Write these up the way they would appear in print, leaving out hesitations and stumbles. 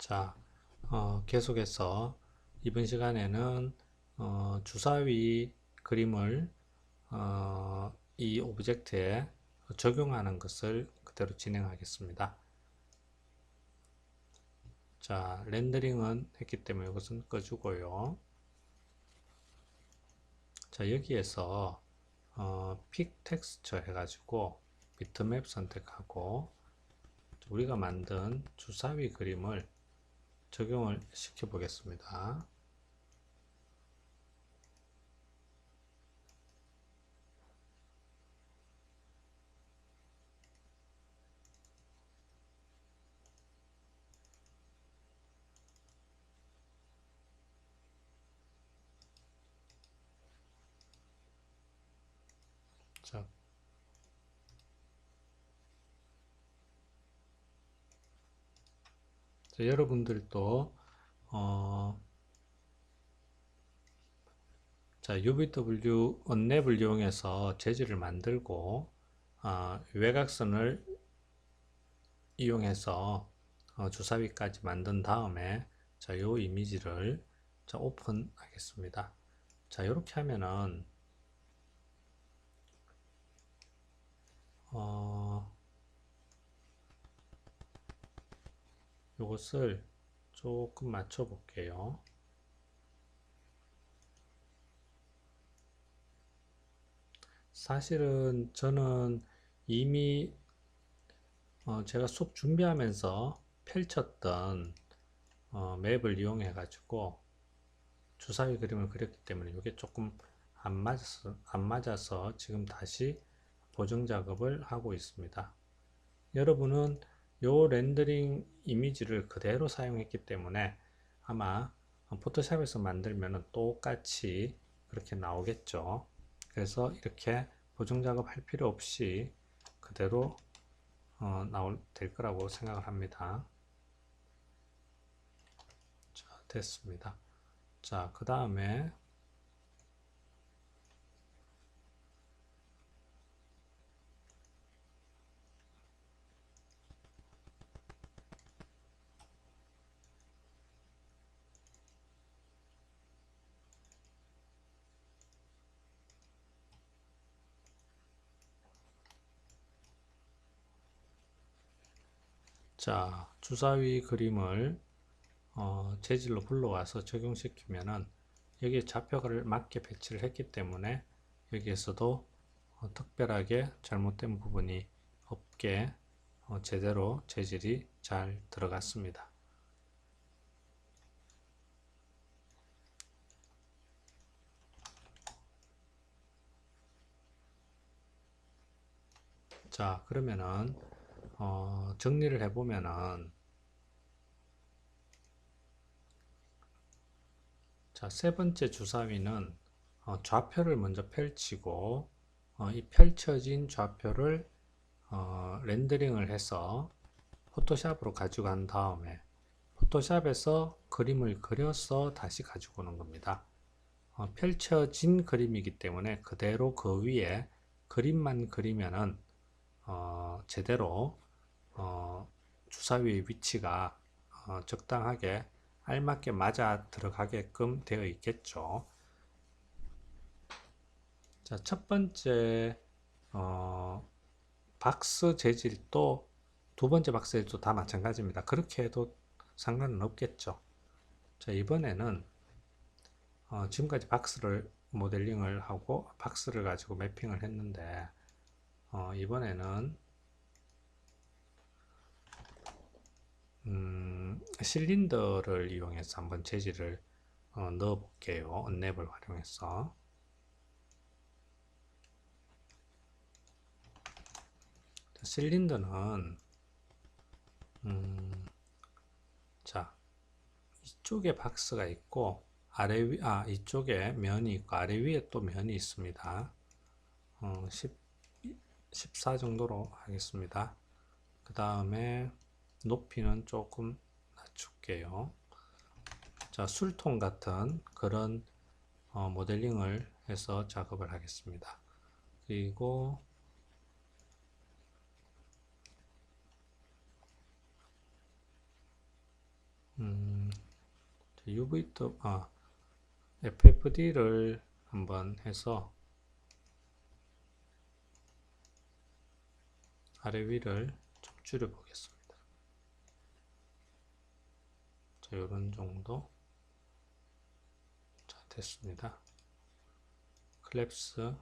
자, 계속해서 이번 시간에는 주사위 그림을 이 오브젝트에 적용하는 것을 그대로 진행하겠습니다. 자, 렌더링은 했기 때문에 이것은 꺼주고요. 자, 여기에서 픽 텍스처 해가지고 비트맵 선택하고 우리가 만든 주사위 그림을 적용을 시켜 보겠습니다. 자, 여러분들도 자, UVW 언랩을 이용해서 재질을 만들고 외곽선을 이용해서 주사위까지 만든 다음에 자, 요 이미지를 자, 오픈하겠습니다. 자, 이렇게 하면은 요것을 조금 맞춰 볼게요. 사실은 저는 이미 제가 수업 준비하면서 펼쳤던 맵을 이용해 가지고 주사위 그림을 그렸기 때문에 이게 조금 안 맞아서 지금 다시 보정 작업을 하고 있습니다. 여러분은 요 렌더링 이미지를 그대로 사용했기 때문에 아마 포토샵에서 만들면 똑같이 그렇게 나오겠죠. 그래서 이렇게 보정 작업할 필요 없이 그대로 될 거라고 생각을 합니다. 자, 됐습니다. 자, 그 다음에 자, 주사위 그림을 재질로 불러와서 적용시키면은 여기에 좌표를 맞게 배치를 했기 때문에 여기에서도 특별하게 잘못된 부분이 없게 제대로 재질이 잘 들어갔습니다. 자, 그러면은 정리를 해보면은 자, 세 번째 주사위는 좌표를 먼저 펼치고 이 펼쳐진 좌표를 렌더링을 해서 포토샵으로 가지고 간 다음에 포토샵에서 그림을 그려서 다시 가지고 오는 겁니다. 펼쳐진 그림이기 때문에 그대로 그 위에 그림만 그리면은 제대로 주사위의 위치가 적당하게 알맞게 맞아 들어가게끔 되어 있겠죠. 자, 첫 번째 박스 재질도 두 번째 박스 재질도 다 마찬가지입니다. 그렇게 해도 상관은 없겠죠. 자, 이번에는 지금까지 박스를 모델링을 하고 박스를 가지고 매핑을 했는데 이번에는 실린더를 이용해서 한번 재질을 넣어 볼게요. 언랩을 활용해서. 실린더는 자, 이쪽에 박스가 있고 이쪽에 면이 있고 아래 위에 또 면이 있습니다. 14 정도로 하겠습니다. 그 다음에 높이는 조금 낮출게요. 자, 술통 같은 그런 모델링을 해서 작업을 하겠습니다. 그리고 FFD를 한번 해서 아래 위를 좀 줄여 보겠습니다. 자, 요런 정도. 자, 됐습니다. 클랩스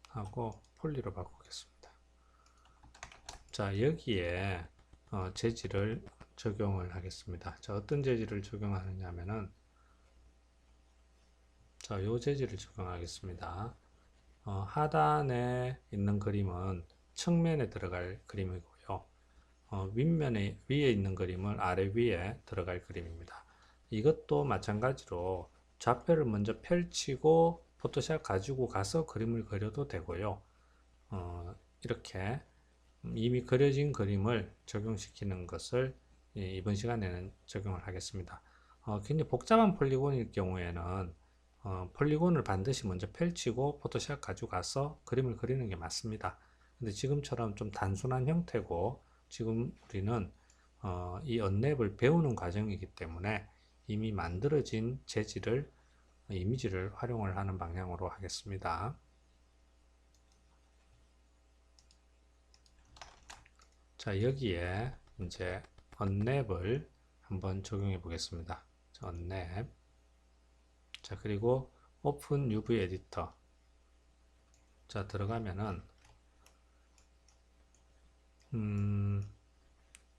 하고 폴리로 바꾸겠습니다. 자, 여기에 재질을 적용을 하겠습니다. 자, 어떤 재질을 적용하느냐면은, 자, 요 재질을 적용하겠습니다. 하단에 있는 그림은 측면에 들어갈 그림이고요. 윗면에 위에 있는 그림은 아래 위에 들어갈 그림입니다. 이것도 마찬가지로 좌표를 먼저 펼치고 포토샵 가지고 가서 그림을 그려도 되고요. 이렇게 이미 그려진 그림을 적용시키는 것을 이번 시간에는 적용을 하겠습니다. 굉장히 복잡한 폴리곤일 경우에는 폴리곤을 반드시 먼저 펼치고 포토샵 가지고 가서 그림을 그리는 게 맞습니다. 근데 지금처럼 좀 단순한 형태고, 지금 우리는 이 언랩을 배우는 과정이기 때문에 이미 만들어진 재질을, 이미지를 활용을 하는 방향으로 하겠습니다. 자, 여기에 이제 언랩을 한번 적용해 보겠습니다. 자, 언랩. 자, 그리고 오픈 UV 에디터. 자, 들어가면은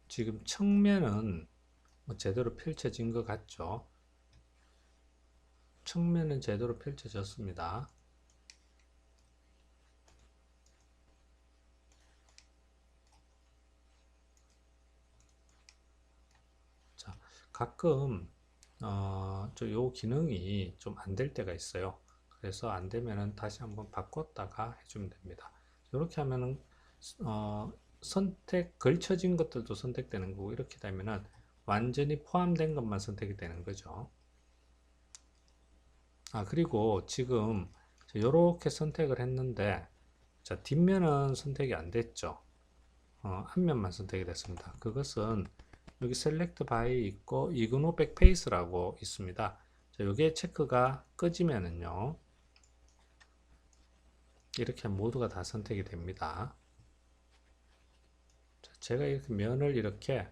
지금 측면은 뭐 제대로 펼쳐진 것 같죠? 측면은 제대로 펼쳐졌습니다. 자, 가끔 요 기능이 좀 안 될 때가 있어요. 그래서 안 되면은 다시 한번 바꿨다가 해주면 됩니다. 이렇게 하면은 걸쳐진 것들도 선택되는 거고, 이렇게 되면은 완전히 포함된 것만 선택이 되는 거죠. 그리고 지금 이렇게 선택을 했는데, 자, 뒷면은 선택이 안 됐죠. 앞면만 선택이 됐습니다. 그것은 여기 셀렉트 바이 있고 이그노 백페이스라고 있습니다. 자, 요게 체크가 끄지면은요, 이렇게 모두가 다 선택이 됩니다. 자, 제가 이렇게 면을 이렇게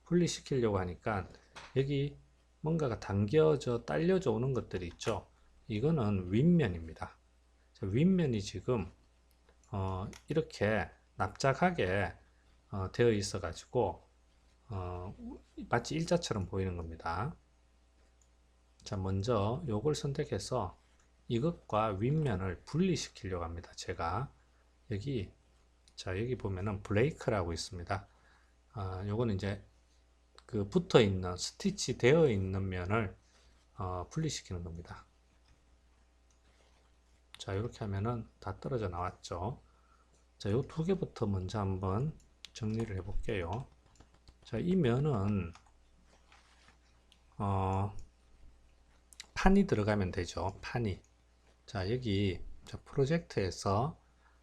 분리시키려고 하니까 여기 뭔가가 당겨져 딸려져 오는 것들이 있죠. 이거는 윗면입니다. 자, 윗면이 지금 이렇게 납작하게 되어 있어 가지고 마치 일자처럼 보이는 겁니다. 자, 먼저 요걸 선택해서 이것과 윗면을 분리시키려고 합니다. 제가 여기, 자, 여기 보면은 브레이크라고 있습니다. 요거는 이제 그 붙어 있는, 스티치 되어 있는 면을 분리시키는 겁니다. 자, 이렇게 하면은 다 떨어져 나왔죠. 자, 요 두 개부터 먼저 한번 정리를 해 볼게요. 자, 이 면은 판이 들어가면 되죠. 판이. 자, 여기 자, 프로젝트에서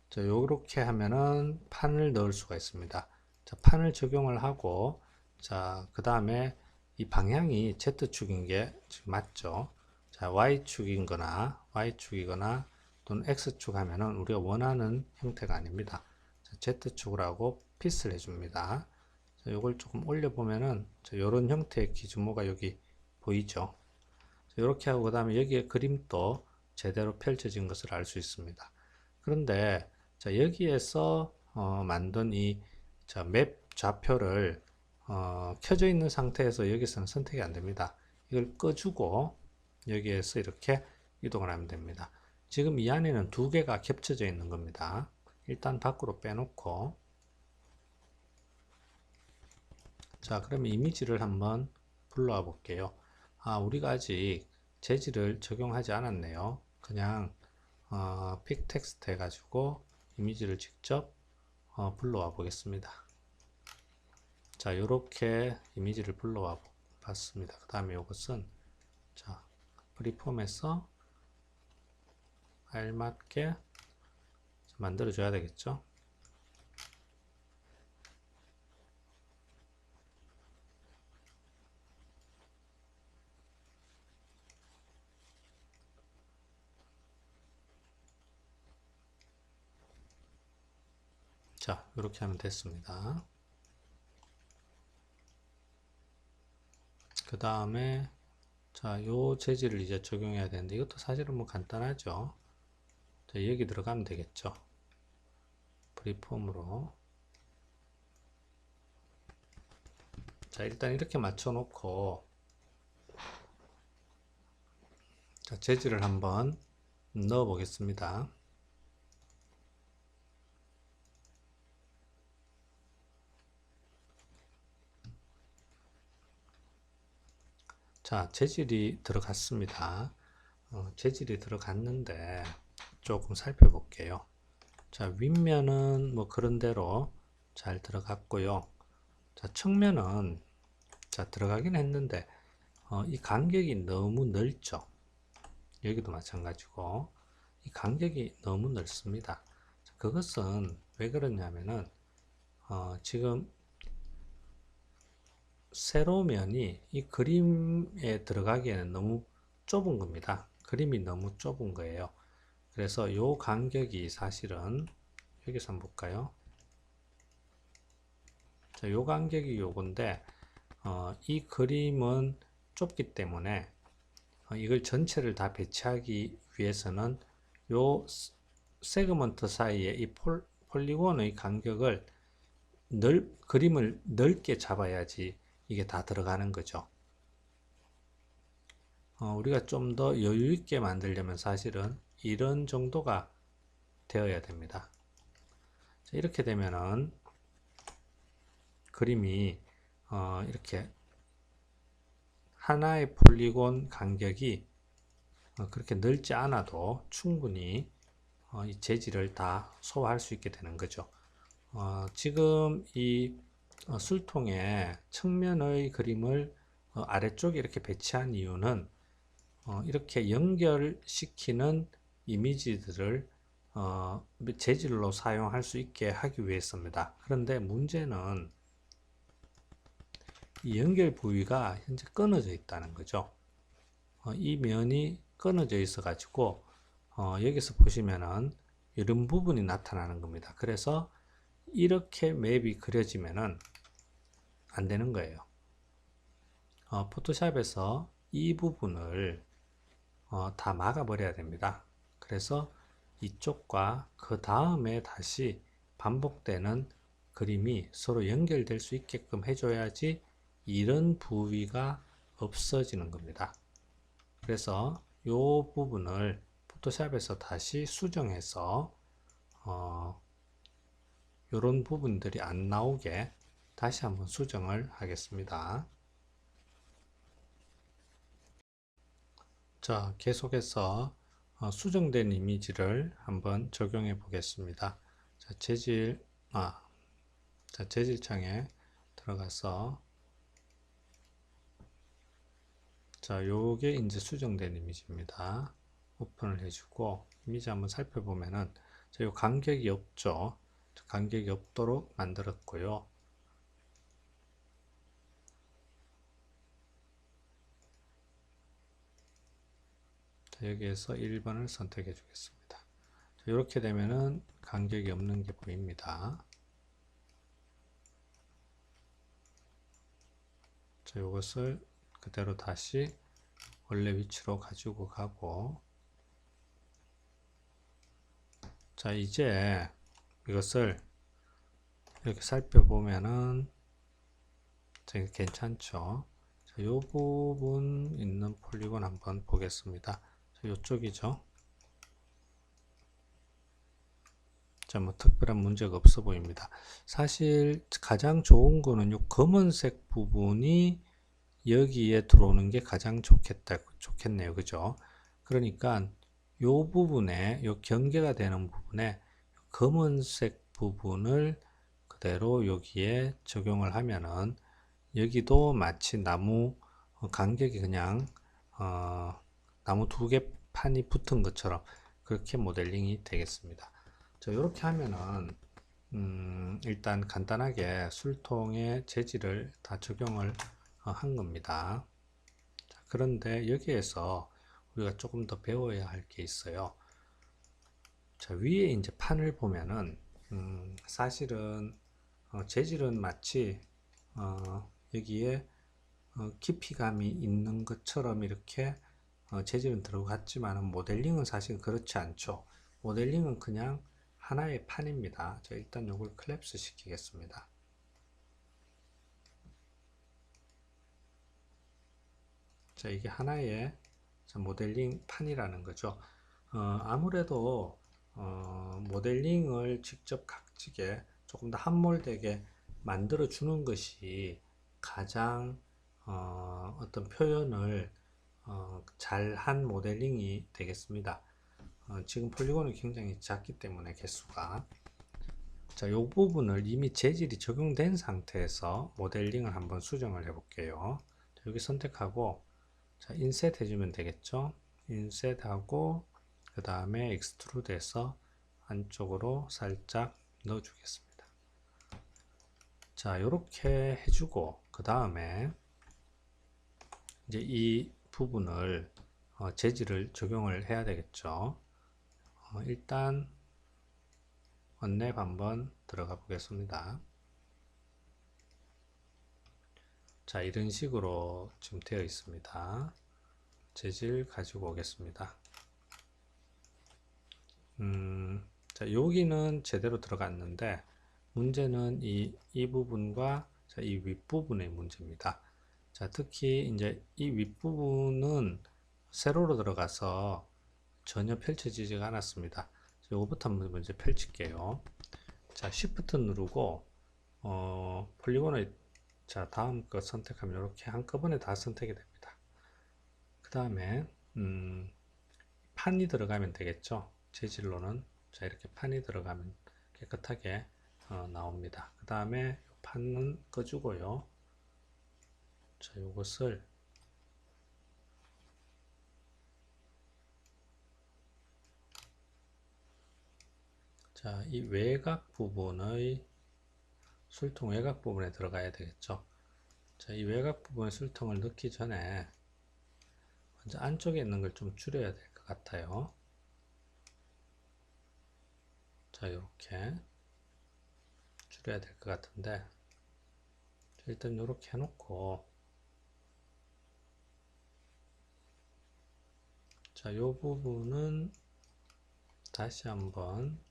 자, 요렇게 하면은 판을 넣을 수가 있습니다. 자, 판을 적용을 하고, 자, 그 다음에 이 방향이 Z축인 게 지금 맞죠? 자, Y축이거나 또는 X축 하면은 우리가 원하는 형태가 아닙니다. 자, Z축을 하고 핏을 해줍니다. 자, 요걸 조금 올려보면은 자, 요런 형태의 기준모가 여기 보이죠? 자, 요렇게 하고 그 다음에 여기에 그림도 제대로 펼쳐진 것을 알 수 있습니다. 그런데 자, 여기에서 만든 맵 좌표를 켜져 있는 상태에서 여기서는 선택이 안 됩니다. 이걸 꺼주고 여기에서 이렇게 이동을 하면 됩니다. 지금 이 안에는 두 개가 겹쳐져 있는 겁니다. 일단 밖으로 빼놓고, 자, 그러면 이미지를 한번 불러와 볼게요. 우리가 아직 재질을 적용하지 않았네요. 그냥 픽 텍스트 해가지고 이미지를 직접 불러와 보겠습니다. 자, 요렇게 이미지를 불러와 봤습니다. 그 다음에 이것은 자, 프리폼에서 알맞게 만들어 줘야 되겠죠. 자, 이렇게 하면 됐습니다. 그 다음에 자, 요 재질을 이제 적용해야 되는데 이것도 사실은 뭐 간단하죠. 자, 여기 들어가면 되겠죠. 프리폼으로. 자, 일단 이렇게 맞춰 놓고 자, 재질을 한번 넣어 보겠습니다. 자, 재질이 들어갔습니다. 재질이 들어갔는데 조금 살펴볼게요. 자, 윗면은 뭐 그런대로 잘 들어갔고요. 자, 측면은 자, 들어가긴 했는데 이 간격이 너무 넓죠. 여기도 마찬가지고 이 간격이 너무 넓습니다. 자, 그것은 왜 그러냐면은 지금 세로면이 이 그림에 들어가기에는 너무 좁은 겁니다. 그림이 너무 좁은 거예요. 그래서 요 간격이 사실은 여기서 한번 볼까요? 자, 요 간격이 요건데 이 그림은 좁기 때문에 이걸 전체를 다 배치하기 위해서는 요 세그먼트 사이에 이 폴리곤의 간격을 그림을 넓게 잡아야지 이게 다 들어가는 거죠. 우리가 좀 더 여유 있게 만들려면 사실은 이런 정도가 되어야 됩니다. 자, 이렇게 되면은 그림이 이렇게 하나의 폴리곤 간격이 그렇게 넓지 않아도 충분히 이 재질을 다 소화할 수 있게 되는 거죠. 지금 이 술통의 측면의 그림을 아래쪽에 이렇게 배치한 이유는 이렇게 연결시키는 이미지들을 재질로 사용할 수 있게 하기 위해서입니다. 그런데 문제는 이 연결 부위가 현재 끊어져 있다는 거죠. 이 면이 끊어져 있어 가지고 여기서 보시면은 이런 부분이 나타나는 겁니다. 그래서 이렇게 맵이 그려지면은 안 되는 거예요. 포토샵에서 이 부분을 다 막아 버려야 됩니다. 그래서 이쪽과 그 다음에 다시 반복되는 그림이 서로 연결될 수 있게끔 해줘야지 이런 부위가 없어지는 겁니다. 그래서 이 부분을 포토샵에서 다시 수정해서 이런 부분들이 안 나오게 다시 한번 수정을 하겠습니다. 자, 계속해서 수정된 이미지를 한번 적용해 보겠습니다. 자, 재질 창에 들어가서 자, 요게 이제 수정된 이미지입니다. 오픈을 해주고 이미지 한번 살펴보면은 자, 요 간격이 없죠. 간격이 없도록 만들었고요. 자, 여기에서 1번을 선택해 주겠습니다. 자, 이렇게 되면은 간격이 없는 게 보입니다. 자, 이것을 그대로 다시 원래 위치로 가지고 가고 자, 이제 이것을 이렇게 살펴보면은 괜찮죠. 자, 이 부분 있는 폴리곤 한번 보겠습니다. 자, 이쪽이죠. 자, 뭐 특별한 문제가 없어 보입니다. 사실 가장 좋은 거는 이 검은색 부분이 여기에 들어오는 게 가장 좋겠네요. 그죠? 그러니까 이 부분에, 이 경계가 되는 부분에 검은색 부분을 그대로 여기에 적용을 하면은 여기도 마치 나무 간격이 그냥 나무 두 개 판이 붙은 것처럼 그렇게 모델링이 되겠습니다. 자, 이렇게 하면은 일단 간단하게 술통의 재질을 다 적용을 한 겁니다. 자, 그런데 여기에서 우리가 조금 더 배워야 할 게 있어요. 자, 위에 이제 판을 보면은 사실은 재질은 마치 여기에 깊이감이 있는 것처럼 이렇게 재질은 들어갔지만 모델링은 사실 그렇지 않죠. 모델링은 그냥 하나의 판입니다. 자, 일단 이걸 클랩스 시키겠습니다. 자, 이게 하나의 모델링 판이라는 거죠. 아무래도 모델링을 직접 각지게 조금 더 함몰되게 만들어 주는 것이 가장 어떤 표현을 잘한 모델링이 되겠습니다. 지금 폴리곤이 굉장히 작기 때문에 개수가, 자, 이 부분을 이미 재질이 적용된 상태에서 모델링을 한번 수정을 해 볼게요. 여기 선택하고, 자, 인셋 해주면 되겠죠. 인셋하고 그 다음에 익스트루드해서 안쪽으로 살짝 넣어 주겠습니다. 자, 이렇게 해주고 그 다음에 이제 이 부분을 재질을 적용을 해야 되겠죠. 일단 언랩 한번 들어가 보겠습니다. 자, 이런 식으로 지금 되어 있습니다. 재질 가지고 오겠습니다. 자, 여기는 제대로 들어갔는데 문제는 이 부분과 이 윗부분의 문제입니다. 자, 특히 이제 이 윗부분은 세로로 들어가서 전혀 펼쳐지지가 않았습니다. 이거부터 한번 먼저 펼칠게요. 자, Shift 누르고 폴리곤을, 자, 다음 거 선택하면 이렇게 한꺼번에 다 선택이 됩니다. 그 다음에 판이 들어가면 되겠죠. 재질로는, 자, 이렇게 판이 들어가면 깨끗하게 나옵니다. 그 다음에 판은 꺼주고요. 자, 이것을 자, 이 외곽 부분의 술통 외곽 부분에 들어가야 되겠죠. 자, 이 외곽 부분에 술통을 넣기 전에 먼저 안쪽에 있는 걸 좀 줄여야 될 것 같아요. 자, 이렇게 줄여야 될 것 같은데, 일단 이렇게 해놓고, 자, 이 부분은 다시 한번,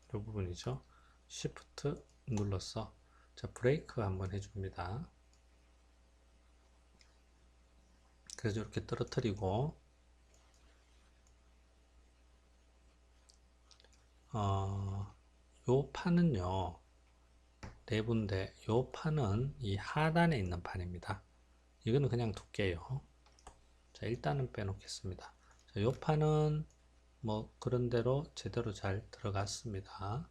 이 부분이죠. Shift 눌러서, 자, 브레이크 한번 해줍니다. 그래서 이렇게 떨어뜨리고, 요 판은요, 내부인데, 요 판은 이 하단에 있는 판입니다. 이거는 그냥 둘게요. 자, 일단은 빼놓겠습니다. 자, 요 판은 뭐 그런대로 제대로 잘 들어갔습니다.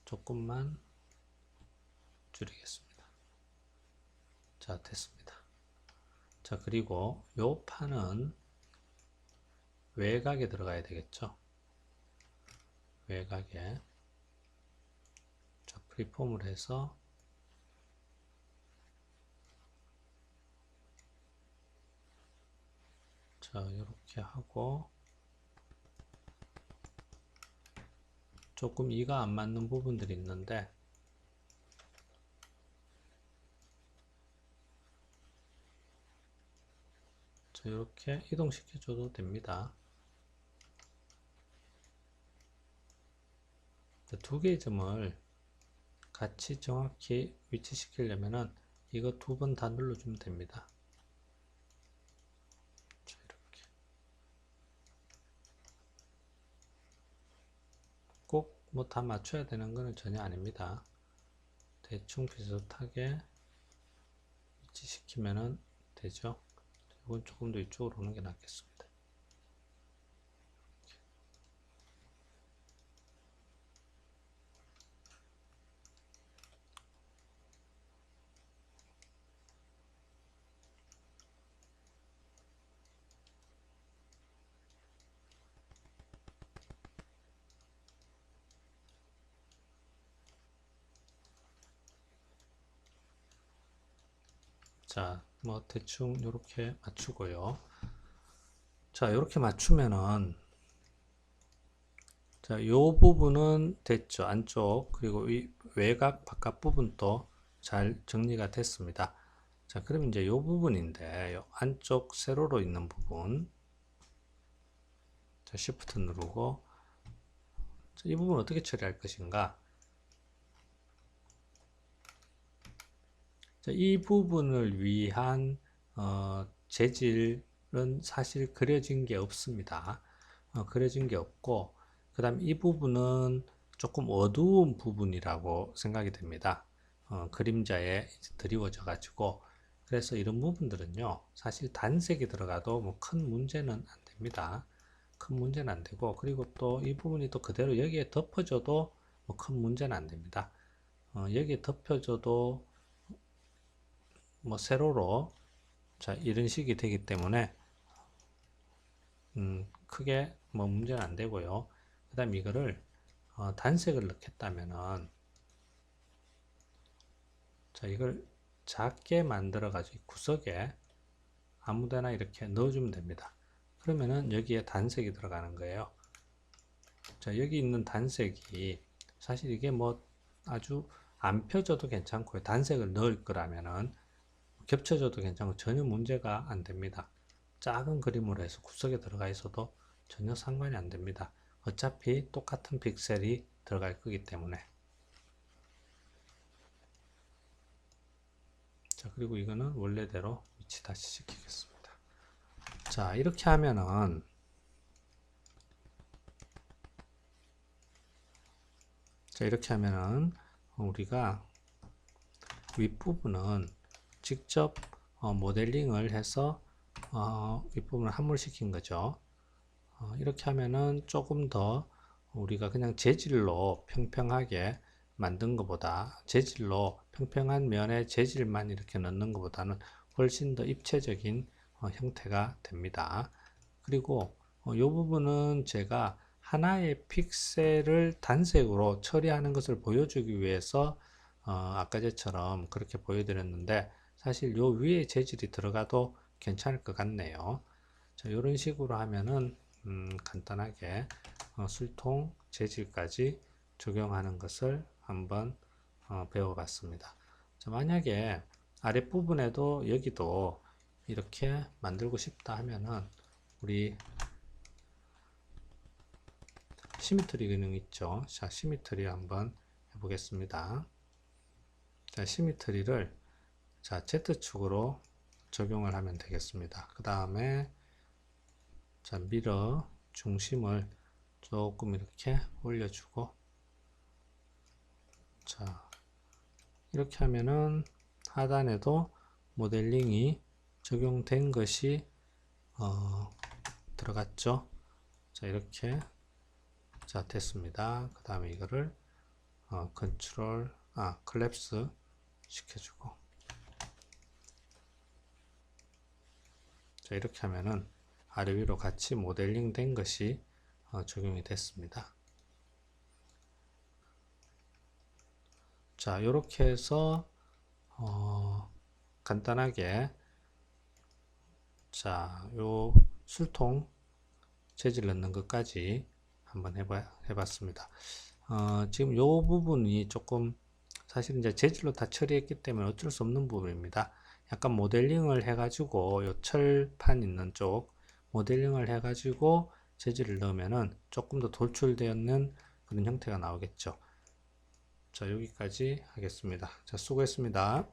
조금만 줄이겠습니다. 자, 됐습니다. 자, 그리고 요 판은 외곽에 들어가야 되겠죠. 외곽에. 자, 프리폼을 해서 자, 이렇게 하고 조금 이가 안 맞는 부분들이 있는데 자, 이렇게 이동시켜 줘도 됩니다. 두 개의 점을 같이 정확히 위치시키려면은 이거 두 번 다 눌러주면 됩니다. 자, 이렇게 꼭 뭐 다 맞춰야 되는 것은 전혀 아닙니다. 대충 비슷하게 위치시키면 되죠. 이건 조금 더 이쪽으로 오는 게 낫겠습니다. 자, 뭐 대충 이렇게 맞추고요. 자, 이렇게 맞추면은 자, 요 부분은 됐죠. 안쪽, 그리고 외곽, 바깥 부분도 잘 정리가 됐습니다. 자, 그럼 이제 요 부분인데, 요 안쪽 세로로 있는 부분. 자, Shift 누르고, 자, 이 부분 어떻게 처리할 것인가? 자, 이 부분을 위한, 재질은 사실 그려진 게 없습니다. 그려진 게 없고, 그 다음 이 부분은 조금 어두운 부분이라고 생각이 됩니다. 그림자에 드리워져 가지고, 그래서 이런 부분들은요, 사실 단색이 들어가도 뭐 큰 문제는 안 됩니다. 큰 문제는 안 되고, 그리고 또 이 부분이 또 그대로 여기에 덮어져도 뭐 큰 문제는 안 됩니다. 여기에 덮여져도 뭐 세로로, 자, 이런 식이 되기 때문에 크게 뭐 문제는 안 되고요. 그 다음 이거를 단색을 넣겠다면은, 자, 이걸 작게 만들어 가지고 구석에 아무데나 이렇게 넣어주면 됩니다. 그러면은 여기에 단색이 들어가는 거예요. 자, 여기 있는 단색이 사실 이게 뭐 아주 안 펴져도 괜찮고요. 단색을 넣을 거라면은 겹쳐져도 괜찮고 전혀 문제가 안 됩니다. 작은 그림으로 해서 구석에 들어가 있어도 전혀 상관이 안 됩니다. 어차피 똑같은 픽셀이 들어갈 거기 때문에. 자, 그리고 이거는 원래대로 위치 다시 시키겠습니다. 자, 이렇게 하면은, 우리가 윗부분은 직접 모델링을 해서 윗부분을 함몰시킨 거죠. 이렇게 하면은 조금 더 우리가 그냥 재질로 평평하게 만든 것보다, 재질로 평평한 면에 재질만 이렇게 넣는 것보다는 훨씬 더 입체적인 형태가 됩니다. 그리고 이 부분은 제가 하나의 픽셀을 단색으로 처리하는 것을 보여주기 위해서 아까 전처럼 그렇게 보여드렸는데, 사실 요 위에 재질이 들어가도 괜찮을 것 같네요. 자, 이런 식으로 하면은 간단하게 술통 재질까지 적용하는 것을 한번 배워봤습니다. 자, 만약에 아랫부분에도 여기도 이렇게 만들고 싶다 하면은 우리 시미트리 기능 있죠. 자, 시미트리 한번 해보겠습니다. 자, 시미트리를 자, Z축으로 적용을 하면 되겠습니다. 그 다음에 자, 미러 중심을 조금 이렇게 올려주고, 자, 이렇게 하면은 하단에도 모델링이 적용된 것이 들어갔죠. 자, 이렇게 자, 됐습니다. 그 다음에 이거를 클랩스 시켜주고, 자, 이렇게 하면은 아래 위로 같이 모델링 된 것이 적용이 됐습니다. 자, 이렇게 해서 간단하게 자, 요 술통 재질 넣는 것까지 한번 해봤습니다. 지금 요 부분이 조금 사실 이제 재질로 다 처리했기 때문에 어쩔 수 없는 부분입니다. 약간 모델링을 해가지고 요 철판 있는 쪽 모델링을 해가지고 재질을 넣으면은 조금 더 돌출되어 있는 그런 형태가 나오겠죠. 자, 여기까지 하겠습니다. 자, 수고했습니다.